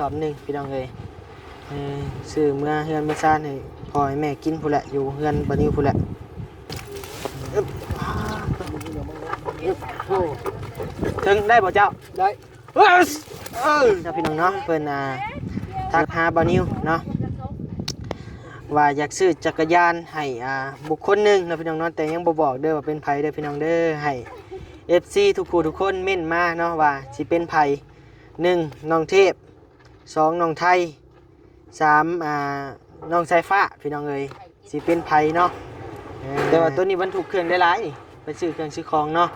สอบหนึ่งพี่น้องเลยซื้อเมื่อเฮือนเมื่อซ่านให้พ่อให้แม่กินผู้นแหละอยู่เฮือนบ่นิวผู้นแหละถึงได้บ่เจ้าได้เจ้าพี่น้องเนาะเพิ่นทักหาบ่นิวเนาะว่าอยากซื้อจักรยานให้บุคคลหนึ่งเนาะพี่น้องเนาะแต่ยังบ่บอกเด้อว่าเป็นไผเด้อพี่น้องเด้อให้ FC ทุกผู้ทุกคนเม่นมาเนาะว่าสิเป็นไผ1น้องเทพ2น้องไทย3น้องสายฟ้าพี่น้องเอ้ยสิเป็นไผเนาะแต่ว่าตัวนี้บรรทุกเครื่องได้หลายนี่ไปซื้อเครื่องซื้อของเนาะ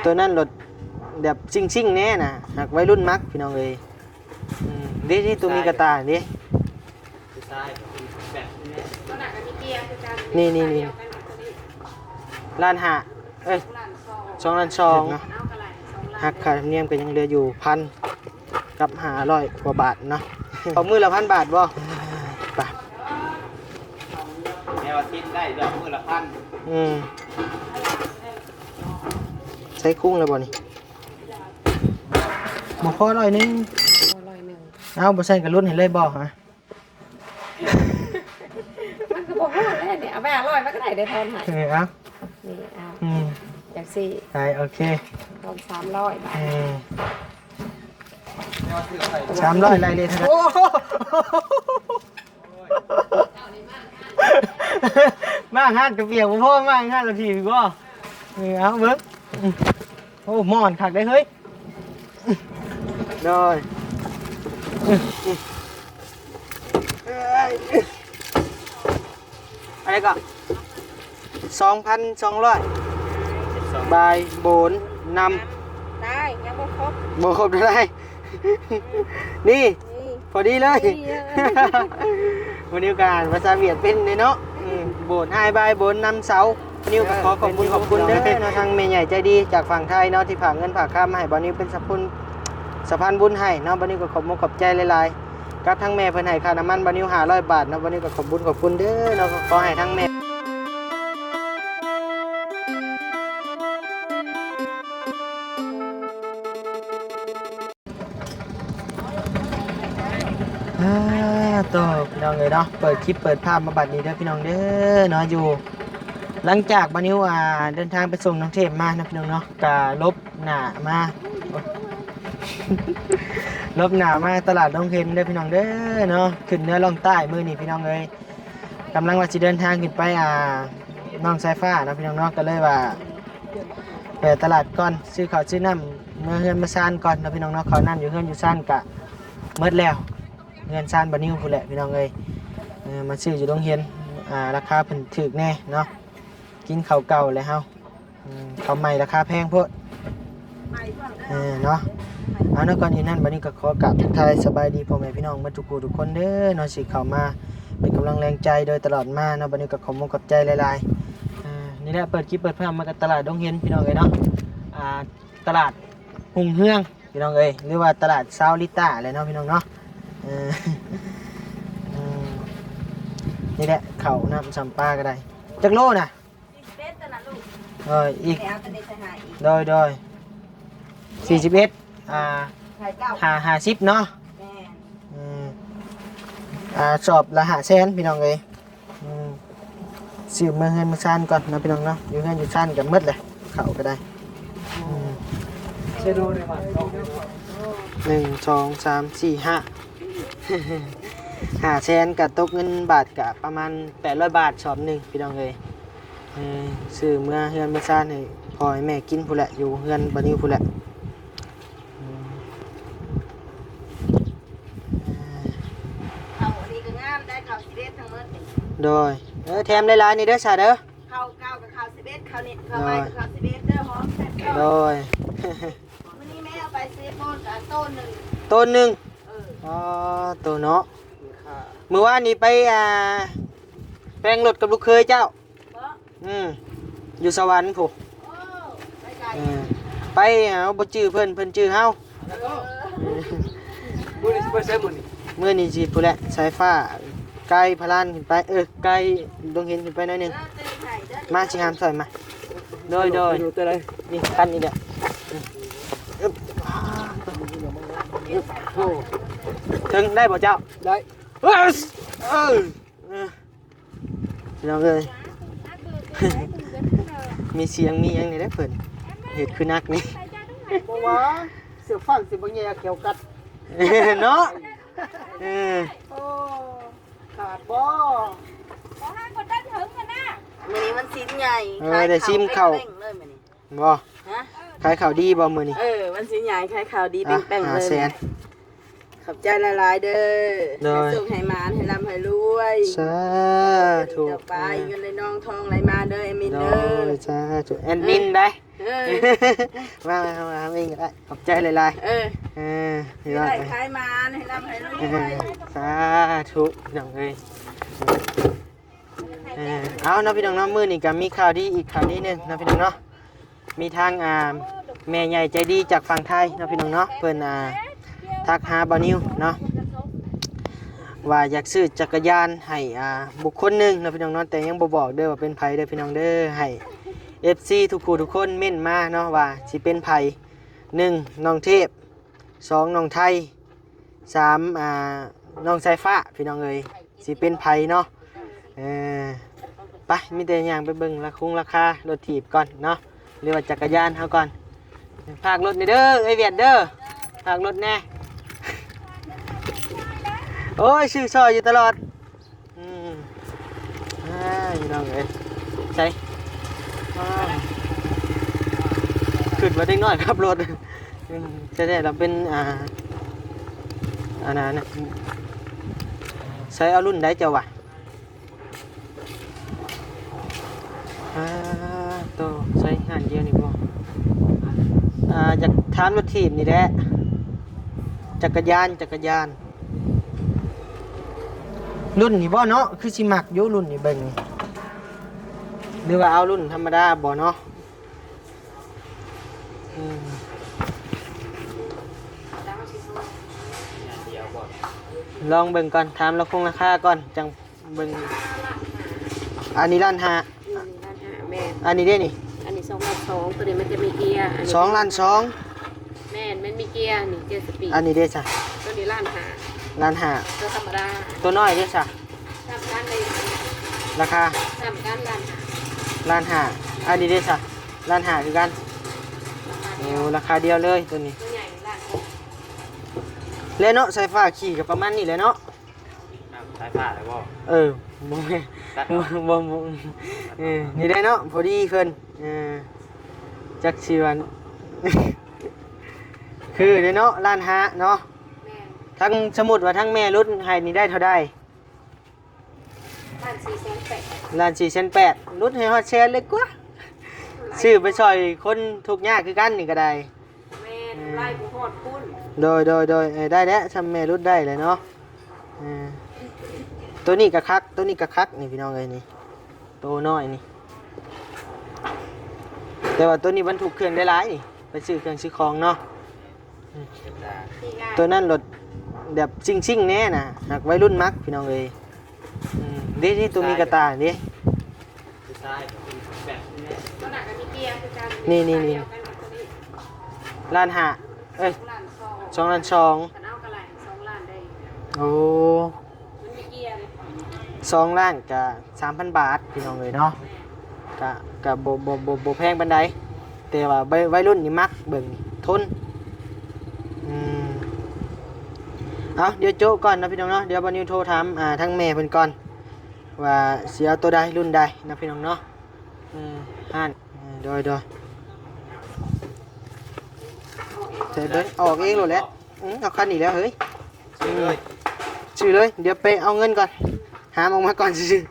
ตัวนั้นรถแบบซิ่งๆแน่น่ะหากวัยรุ่นมักพี่น้องเอ้ยนี่ตัวมีกระตาดินี่ล้านห้า2 ล้าน 2เนาะหักค่าธรรมเนียมก็ยังเหลืออยู่1,000กับ500กว่าบาทเนาะเอามือละ1,000 บาทบ่ไปแนวอาทิตย์ได้ดอกมือละ1,000ใช้คุ้งแล้วบ่นี่บ่พอ100 นึงเอาบ่ใส่กระลุ่นให้เลยบ่ฮะมันก็บอกว่าแล้วเนี่ยเอาไป100มันก็ได้ได้ทอนให้เอานี่เอาจาก4ได้โอเคทอน300 บาท300ไล่เลยเท่านั้นมาห้านกระเปียกบ่พ่อมาห้านละทีบ่เอาเบิ่งโอ้หมอนคักได้เฮ้ยได้อะไรก็2,200บายโบนนำได้ยังบ่ครบเท่าไหร่นี่พอดีเลยวันนี้การภาษาเวียดเป็นเลยเนาะโบนให้บายโบนนำเสานิวก็ขอขอบคุณเด้อทางแม่ใหญ่ใจดีจากฝั่งไทยเนาะที่ฝากเงินฝากค่ามาให้บ่นิวเป็นสะพานบุญให้เนาะบ่นิวก็ขอบใจหลายๆกับทั้งแม่เพิ่นให้ค่าน้ำมันบ่นิว500 บาทเนาะบ่นิวก็ขอบคุณเด้อเนาะขอให้ทั้งแม่ต่อพี่น้องเลยเนาะเปิดคลิปเปิดภาพมาบัดนี้เด้อพี่น้องเด้อเนาะอยู่หลังจากบ่นิวเดินทางไปส่งน้องเทพมานะพี่น้องเนาะกะลบหน้ามาลบหน้ามาตลาดดงเข็มเด้อพี่น้องเด้อเนาะขึ้นเหนือลงใต้มื้อนี้พี่น้องเอ้ยกำลังว่าสิเดินทางขึ้นไปน้องสายฟ้านะพี่น้องเนาะก็เลยว่าไปตลาดก่อนซื้อข้าวซื้อน้ำเมื่อเฮือนมาซ่านก่อนนะพี่น้องเนาะข้าวน้ำอยู่เฮือนอยู่ซ่านกะหมดแล้วเงินซ่านบ่นิวพุ่นแหละพี่น้องเอ้ยมาซื้ออยู่โรงเรียนราคาเพิ่นถูกแน่เนาะกินข้าวเก่าแล้วเฮาข้าวใหม่ราคาแพงโพดเนาะเอาเนาะก่อนอื่นนั้นบัดนี้ก็ขอกราบทักทายสบายดีพ่อแม่พี่น้องทุกผู้ทุกคนเด้อเนาะสิเข้ามาเป็นกำลังแรงใจโดยตลอดมาเนาะบัดนี้ก็ขอบคุณขอบใจหลายๆนี่แหละเปิดคลิปเปิดภาพมากับตลาดดงเฮียนพี่น้องเอ้ยเนาะตลาดหุ่งเฮืองพี่น้องเอ้ยหรือว่าตลาดซาวลิต้าอะไรเนาะพี่น้องเนาะนี่แหละเขาน้ำสัมปาก็ได้จักโลน่ะอีกโดย4150เนาะสอบละ500,000พี่น้องเอ้ยซื้อมาเฮือนมาซ่านก่อนนะพี่น้องเนาะอยู่เฮือนอยู่ซ่านกันหมดเลยเขาก็ได้1 2 3 4 5 500,000กับตกเงินบาทกับประมาณ800 บาทสอบหนึ่งพี่น้องเลยซื้อเมื่อเฮือนเมื่อซ่านให้พ่อให้แม่กินผู้นแหละอยู่เฮือนบ่นิวผู้นแหละเขาดีก็งามได้เขา11ทั้งหมดโดยแถมหลายๆนี่เด้อซะเด้อเขา9กับเขา11เขานี่เขาใหม่เขา11เด้อหอมแซ่บโดยวันนี้แม่เอาไปซื้อโต้นกับต้นหนึ่งตัวเนาะเมื่อวานนี้ไปแปลงรถกับลูกเคยเจ้าอยู่สวรรค์ผู้ไปเอาบ่จื้อเพิ่นจื้อเฮามื้อนี้สิผู้แหละสายฟ้าไกลพลานขึ้นไปไกลดงเห็นขึ้นไปหน่อยนึงมาสิหามซอยมาโดยนี่คันนี้เด้อ โอ้ถึงได้บ่เจ้าได้เออพี่น้องเอ้ย มีเสียงมีหยังนี่ได้เพิ่นเห็ดคือนักนี่ บ่ว่าเสือฟังสิบ่แย่เขียวกัด เนาะเออ โอ้ขาดบ่ มื้อนี้มันสิ้นใหญ่ ได้ชิมข้าว เป้งๆเลยมื้อนี้ บ่ ฮะ ขายข้าวดีบ่มื้อนี้ มันสิ้นใหญ่ขายข่าวดี อ่ะ เป้งๆเลย 500,000 ขอบใจหลายๆเด้อ ได้ ให้สุขให้หมานให้ร่ำให้รวย สาธุ เดี๋ยวไปเงินไหลน้องทองไหลมาเด้อเอมิน โด เด้อย สาธุแอดมินได้ เออ มาทำเองก็ได้ขอบใจหลาย เออ ๆพี่ ให้ น้อง ได้ เอ้ย ขายหมานให้ร่ำให้รวย สาธุพี่น้องเอ้ยเอาเนาะพี่น้องเนาะมื้อนี้ก็มีข่าวดีอีกข่าวดีหนึงเนาะพี่น้องเนาะมีทางแม่ใหญ่ใจดีจากฝั่งไทยเนาะพี่น้องเนาะเพิ่นทักหาบ่าวนิวเนาะว่าอยากซื้อจักรยานให้บุคคลหนึงเนาะพี่น้องเนาะแต่ยังบ่บอกเด้อว่าเป็นไผเด้อพี่น้องเด้อให้ FC ทุกผู้ทุกคนเม่นมาเนาะว่าสิเป็นไผ1น้องเทพ2น้องไทย3น้องสายฟ้าพี่น้องเอ้ยสิเป็นไผเนาะไปมีแต่อย่างไปเบิ่งราคารถถีบก่อนเนาะหรือว่าจักรยานเฮาก่อนฝากรถนี่เด้อไอ้เวียดเด้อฝากรถแน่ โอ้ยชื่อซอยอยู่ตลอดพี่น้องเอ้ยใช่ขึ้นมาได้น้อยครับรถจะได้เราเป็นอันนั้นนะใช้เอารุ่นได้เจ้าวะโตใช้งานเยอะนี่บ่จากทานรถถีบนี่แหละจักรยานรุ่นนี่บ่เนาะคือสิมักอยู่รุ่นนี่เบิ่งนี่หรือว่าเอารุ่นธรรมดาบ่เนาะลองเบิ่งก่อนถามราคาก่อนจังเบิ่งอันนี้ล้านห้า แม่ อันนี้ได้นี่ อันนี้2,200ตัวนี้มันจะมีเกียร์ 2 ล้าน 2 แม่นมันมีเกียร์นี่เกียร์สปีด อันนี้ได้จ้ะ ตัวนี้ล้านหา ล้านห้า ตัวธรรมดา ตัวน้อยได้จ้ะ ทำกันเลย ราคา ทำกันล้านหา ล้านห้าอันนี้ได้จ้ะล้านห้าคือกันโอ้ราคาเดียวเลยตัวนี้ ตัวใหญ่ล้านหก แล้วเนาะสายฟ้าขี่กับประมาณนี้แหละเนาะ สายผ้าเลยบ่ บ่แม่บ่นี่ได้เนาะพอดีเพิ่นจักสิวัน คือได้เนาะล้านห้าเนาะ แม่น ทั้งสมุดว่าทั้งแม่รุ่นให้นี่ได้เท่าใด ล้าน4,800 ล้าน4,800รุ่นให้ฮอดแชร์เลยกว่าซื้อไปช่วยคนทุกข์ยากคือกันนี่ก็ได้ แม่นไล่ผู้ฮอดปุ้น โดยได้แล้วทำแม่รุ่นได้เลยเนาะตัวนี้กะคักนี่พี่น้องเอ้ยนี่ตัวน้อยนี่แต่ว่าตัวนี้บรรทุกเครื่องได้หลายนี่ไปซื้อเครื่องซื้อของเนาะ ที่ง่าย ตัวนั้นรถแบบซิ่งแน่น่ะหากวัยรุ่นมักพี่น้องเอ้ยนี่ตัวมีกระตาดิ คือซ้ายแบบนี้ ตัวหนักกับมีเกียร์คือกัน นี่ เดียวกันกับตัวนี้ ล้านห้าเอ้ย 2,200,000 2 ล้าน 2 คันเอากระไหล่2ล้านได้ โอ้ มันมีเกียร์เลย 2 ล้านกับ 3,000 บาทพี่น้องเอ้ยเนาะกะบ่แพงปานใดแต่ว่าวัยรุ่นนี่มักเบิ่งทนเอาเดี๋ยวโจ้ก่อนนะพี่น้องเนาะเดี๋ยวบอนิวโทรถามทั้งแม่เพิ่นก่อนว่าสิเอาตัวใดรุ่นใดนะพี่น้องเนาะห่านโดยใส่เบิ่งออกเองโลดแล้วเอาคันนี้แล้วเฮ้ย ซื้อเลย ซื้อเลยเดี๋ยวไปเอาเงินก่อนหามออกมาก่อนซื้อ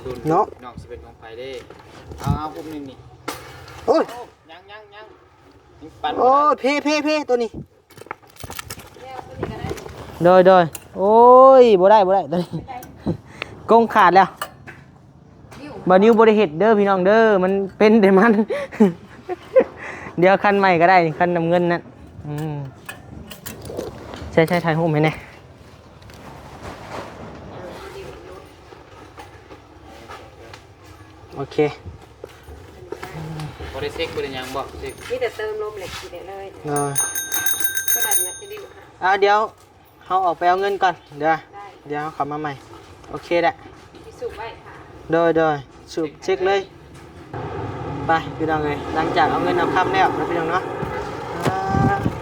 รุ่น เนาะ น้องสิเป็นของไผเด้เอาพวกนึงนี่ โอ้ย ยังปั่น โอ้ยเพ่ตัวนี้โดยโอ้ยบ่ได้ตัวนี้กงขาดแล้วบานิวบ่ได้เฮ็ดเด้อพี่น้องเด้อมันเป็นแต่มัน เดี๋ยวคันใหม่ก็ได้คันน้ำเงินนั่นใช่ถ่ายรูปให้แน่โอเค พ บ่ได้เซ็กบ่ได้หยังบ่เซ็ก มีแต่เติมลมเหล็กกินได้เลย เลย ก็ได้นะจะดีค่ะ เดี๋ยวเขาออกไปเอาเงินก่อนเดี๋ยว ได้ เดี๋ยวเขามาใหม่โอเคแหละ พิสูจน์ไว้ค่ะ โดยสูบเช็คเลยไปพี่น้องเลยหลังจากเอาเงินเอาคำแล้วนะพี่น้องเนาะ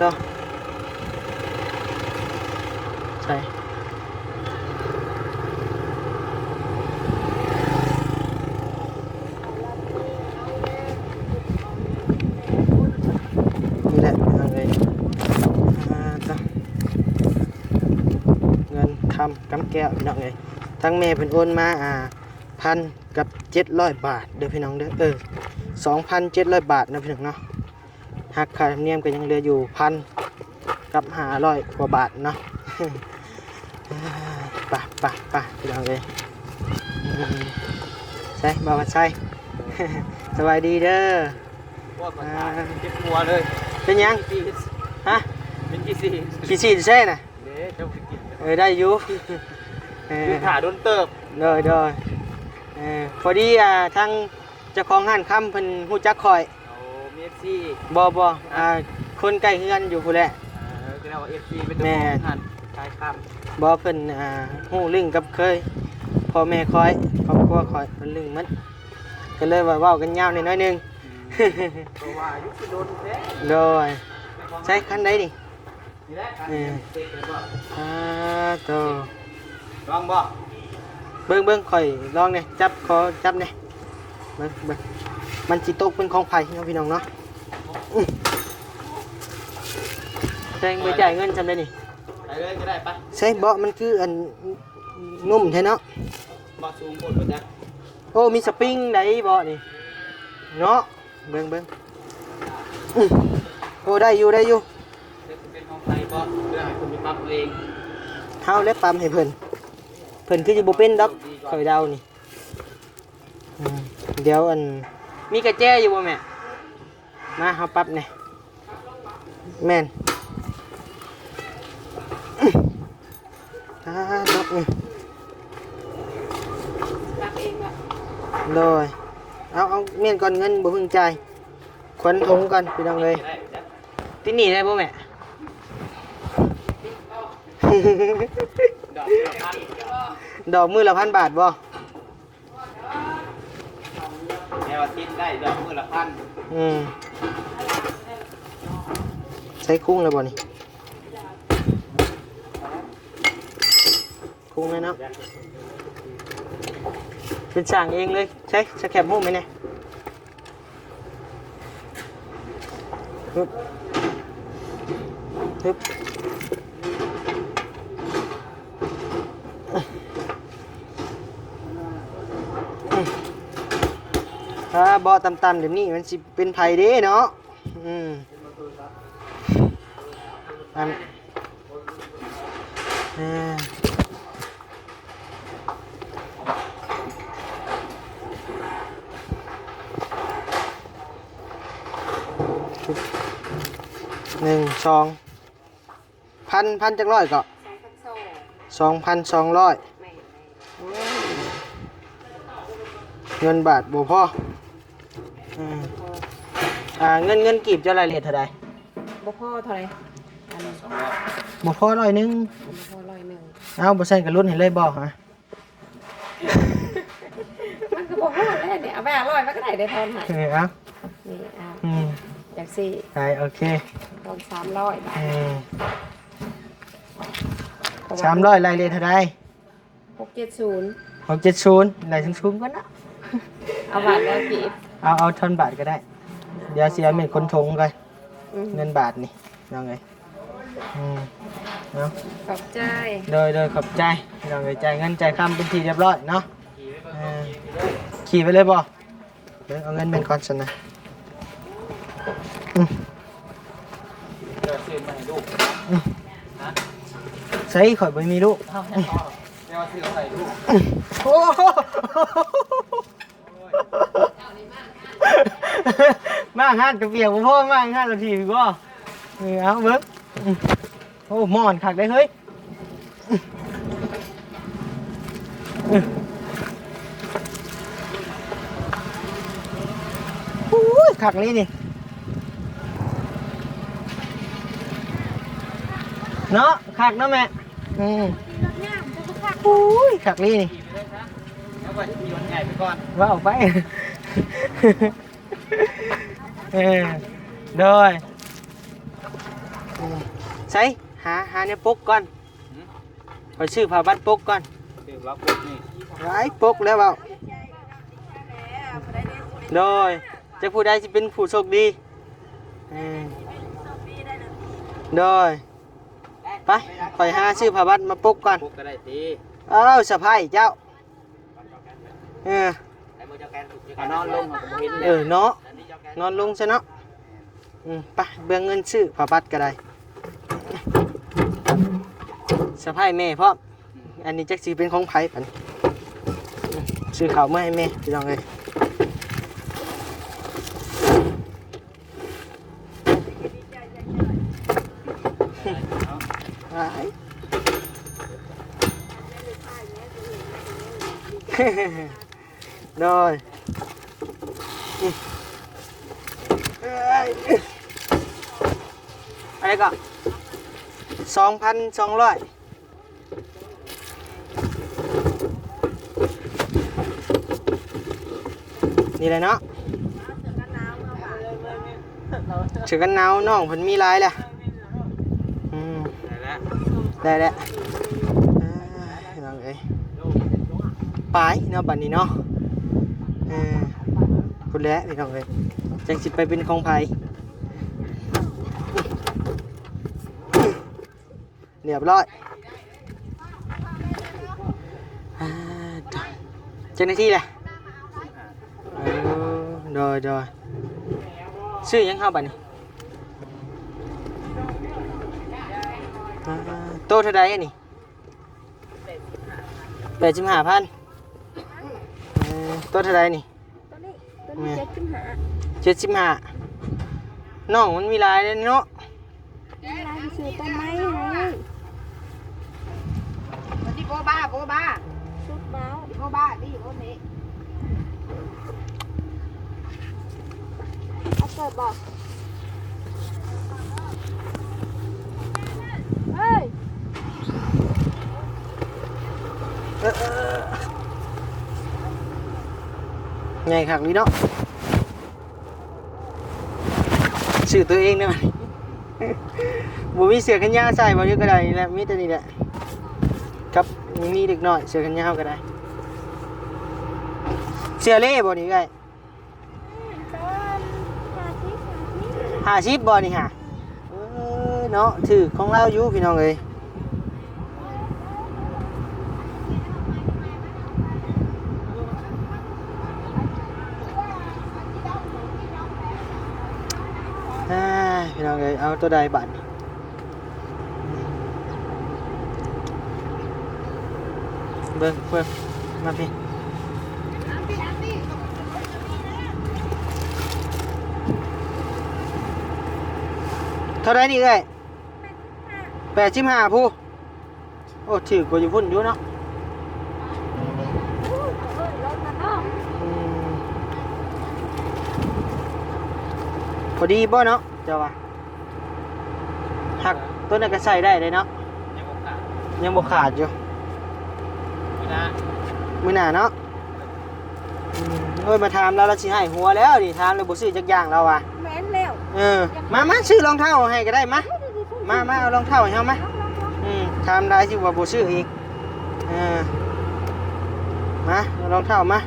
ต่อใช่นี่แหละพี่น้องเลยต่อเงินคำกำแก้วพี่น้องเลยทั้งเมย์เป็นโอนมา1,000 กับ 700 บาทเด้อพี่น้องเด้อ2,700 บาทนะพี่น้องเนาะหักค่าธรรมเนียมก็ยังเหลืออยู่1,000 กับ500 กว่าบาทเนาะ ป่ะพี่น้องเลยใช่บ่าวใช่ สวัสดีเด้อ ว่าภาษาเจ็บหัวเลย เป็นยังฮะ เป็นกี่สี่ กี่ฉีดใช่น่ะ เด้เจ้าไปกิน ได้อยู่ คือขาโดนเติบ โดยพอดีทางเจ้าของห้านค่ำเพิ่นฮู้จักข่อย เอาเอฟซี บ่คนใกล้เฮือนอยู่พุ่นแหละ คือเอาเอฟซีเป็นตัวของหันชายข้าม บ่เพิ่นฮู้ลึงกับเคยพ่อแม่คอยครอบครัวคอยเพิ่นลึงมันก็เลยว่าเว้ากันยาวนิดหน่อยหนึง เพราะว่ายุคโดนแท้ โดยใช้คันใดนี่ นี่แหละเซ็กเลยบ่ โต ลองบ่ เบิ่งข่อยลองนี่จับขอจับนี่เบิ่งมันสิตกเป็นของไผเนาะพี่น้องเนาะแซงไปจ่ายเงินจำได้นี่ ไปเลยก็ได้ปะ ใช่เบาะมันคืออันนุ่มแท้เนาะ บ่สูงคนบ่จัก โอ้มีสปริงไดเบาะนี่เนาะเบิ่งโอ้ได้อยู่ เป็นของไทยบ่เพื่อให้คุณมีปั๊บเอง เฮาแล้วปั๊มให้เพิ่นคือสิบ่เป็นดอกข่อยเดานี่เดี๋ยวมีกระแจอยู่บ่แม่มาเฮาปั๊บนี่แม่นดอกนี่ รับเองว่ะ เลยเอาเมียนก่อนเงินบ่เพิ่งจ่ายขวัญถุงก่อนพี่น้องเลย ได้จัก ที่นี่ได้บ่แม่ ดอกเดือนพันดอกมือละ1,000 บาทบ่ แนวอาทิตย์ได้ดอกมื้อละพัน ใช้คุ้งแล้วบ่นี่คุ้งเลยเนาะเป็นสั่งเองเลยใช้สแคปหูไหมเนี่ยฮึบถ้าบ่ต่ำๆเดี๋ยวนี้มันสิเป็นไผเด้เนาะอัน1 2 พันจักร้อยก็ 2,200 ไม่ เงินบาทบ่พอเงินกีบจะรายละเอียดเท่าใด บ่พ่อเท่าไหร่อันนี้ บ่พอ100นึง บ่พ่อ100 เอาบ่ใส่กับรุ่นให้เลยบ่ฮะ มันก็บ่พ่อแล้วเนี่ยเอาไป100มันก็ได้ได้ทอนให้ เอา นี่เอา อืม จังซี่ ได้โอเค ทอน300บาท 300รายละเอียดเท่าใด 670 670รายสูงๆก่อนนะ เอาบาทแล้วกีบ เอาท่อนบาทก็ได้ เดี๋ยวเสียเม็ดคนทงกัน เงินบาทนี่น้องเอ้ยเนาะ ขอบใจ โดยขอบใจน้องเอ้ยจ่ายเงินจ่ายคำเป็นทีเรียบร้อยเนาะขี่ไปเลยบ่เดี๋ยวเอาเงินเป็นก่อนสินะ เดี๋ยวซื้อมาให้ลูก ใส่ข่อยบ่มีลูก เดี๋ยวซื้อให้ลูก โอ้โหมาห้านกระเปียกบ่พ่อมาห้านละทีพี่บ่เอาเบิ่งโอ้หมอนคักได้เฮ้ยโอ้ ยขักนี้นี่เนาะขักเนาะแม่อุ้ยขักนี้นี่ แล้วก็ที่วันใหญ่ไปก่อน ว่าออกไป โดยใส่หาเนี่ยปกก่อนไปชื่อผ้าบัดปกก่อน เดี๋ยวว่าปุ๊บนี่ ไว้ปกแล้วเปล่าโดยจะผู้ใดจะเป็นผู้โชคดีโดยไปไปหาชื่อผ้าบัดมาปกก่อน ปุ๊บก็ได้ตี สะพายเจ้านอนลงเขาก็เห็น เนาะนอนลงซะเนาะไปเบื้องเงินชื่อผ้าบัดก็ได้สะพายแม่พร้อมอันนี้จักสีเป็นของไผ่ปันซื้อข้าวมาให้แม่พี่น้องเลยโดยอะไรก็2,200นี่เลยเนาะเชือกันหนาวน้องเพิ่นมีหลายแหละได้แล้วน้องเอ้ยไปเนาะบัดนี้เนาะพุ่นแล้วพี่น้องเอ้ยจังสิไปเป็นของไผเรียบร้อยเจ้าหน้าที่แหละโดยชื่อยังเข้าบัดนี้โตเท่าใดอันนี้85,000โตเท่าใดนี่75น้องมันมีลายเลยเนาะซื้อต้นไม้ให้ที่โบบ้าชุดเมาโบบ้าที่โบนี้เอาเปิดบอกเฮ้ยไงขักนี้เนาะชื่อตัวเองได้ไหมบุมีเสือขันยาวใส่บอลก็ได้นี่แหละมีแต่นี่แหละครับมีเด็กน้อยเสือขันยาวก็ได้เสือเล่บอนี่ไง50บอนี่ฮะเนาะถือของเราอยู่พี่น้องเลยพี่น้องเลยเอาตัวใดบัตรเบิ่งมาพี่เท่าไรนี่เอ้ย85ผู้โอ้ถือกว่าอยู่พุ่นอยู่เนาะพอดีบ่เนาะเจ้าว่าหักตัวนั้นก็ใส่ได้เลยเนาะยังบ่ขาดอยู่มื้อหน้าเนาะมาถามแล้วเราสิให้หัวแล้วดิถามแล้วบ่ซื้อจักอย่างเราอ่ะแม่นแล้วมาซื้อรองเท้าให้ก็ได้มาเอารองเท้าให้เฮามาถามได้สิว่าบ่ซื้ออีกมาเอารองเท้ามา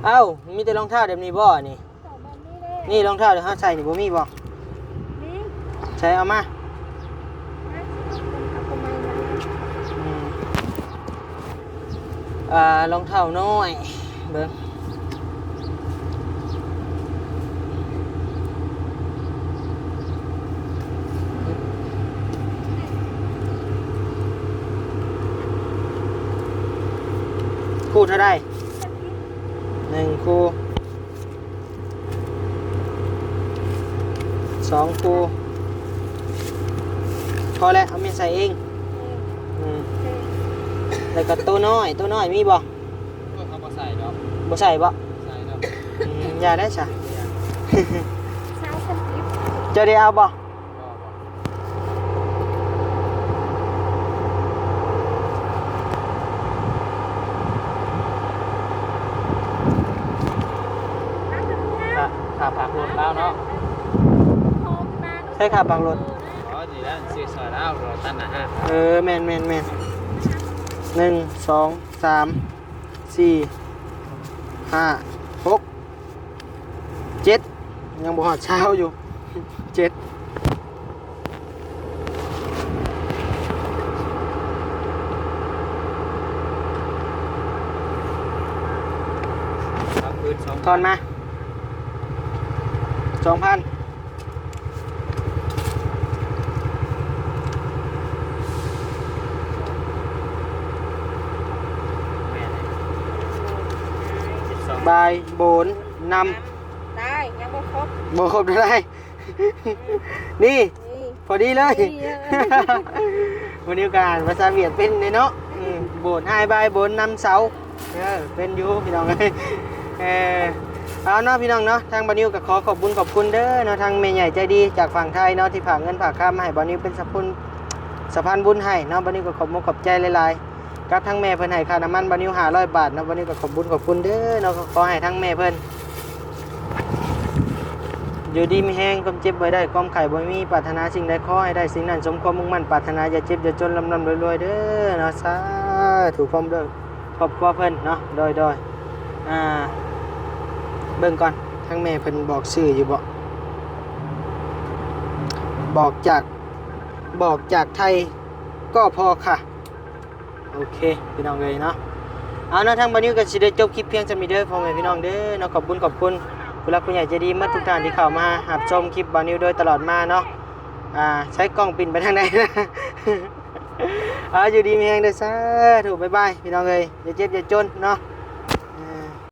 เอ้ามีแต่รองเท้าแบบนี้บ่นี่รองเท้าเดี๋ยวเฮาใส่นี่บ่มีบ่ใส่เอามารองเท้าน้อยเบิ่งคู่เท่าไร1คู่2คู่พอแล้วเอาเมียใส่เองแล้วก็ตัวน้อยมีบ่เขาบ่ใส่ดอก บ่ใส่บ่ใส่ดอก อย่าได้ซะ เช้าคนทิพย์ เจะได้เอาบ่ขาผักรถแล้วเนาะ โฮมนา ใช่ค่ะบางรถ อ๋อดีแล้วซื้อซอยแล้วรถตั้นนะฮะ แม่นหนึ่งสองสามสี่ห้าหกเจ็ดยังบ่ฮอดเช้าอยู่เจ็ด เอาคืนสอง ทอนมา2,000 แม่เลย12 บายโบนน ได้ยังบ่ครบ ำบ่ครบเท่าไหร่ นี่ นี่ พอดีเลย นี่ วันนี้การภาษาเวียดเป็นเลยเนาะโบนให้บายโบนนำเสาเป็นอยู่พี่น้องเอ้ยเอาเนาะพี่น้องเนาะทางบานิวก็ขอขอบคุญขอบคุณเด้อเนาะทางแม่ใหญ่ใจดีจากฝั่งไทยเนาะที่ฝากเงินฝากค่ามาให้บานิวเป็นสะพานบุญให้เนาะบานิวก็ขอบมุกขอบใจหลายๆกับทั้งแม่เพิ่นให้ค่าน้ำมันบานิว500 บาทเนาะบานิวก็ขอบคุญขอบคุณเด้อเนาะขอให้ทั้งแม่เพิ่นอยู่ดีมีแห้งความเจ็บบ่ได้ความไข้บ่มีปรารถนาสิ่งใดขอให้ได้สิ่งนั้นสมความมุ่งมั่นปรารถนาอย่าเจ็บอย่าจนร่ำรวยๆเด้อเนาะสาธุพร้อมเด้อครอบครัวเพิ่นเนาะโดยเบิ่งก่อนทั้งแม่เพิ่นบอกชื่ออยู่บ่บอกจากไทยก็พอค่ะโอเคพี่น้องเลยเนาะเอาเนาะทางบัดนี้ก็สิได้จบคลิปเพียงเท่านี้เด้อพ่อแม่พี่น้องเด้อเนาะขอบคุณผู้รักผู้ใหญ่ใจดีเมื่อทุกท่านที่เข้ามารับชมคลิปบานิวโดยตลอดมาเนาะใช้กล้องปิ่นไปทางใดนะ อยู่ดีมีแรงเด้อซะถูกบ๊ายบายพี่น้องเอ้ยอย่าเจ็บอย่าจนเนาะ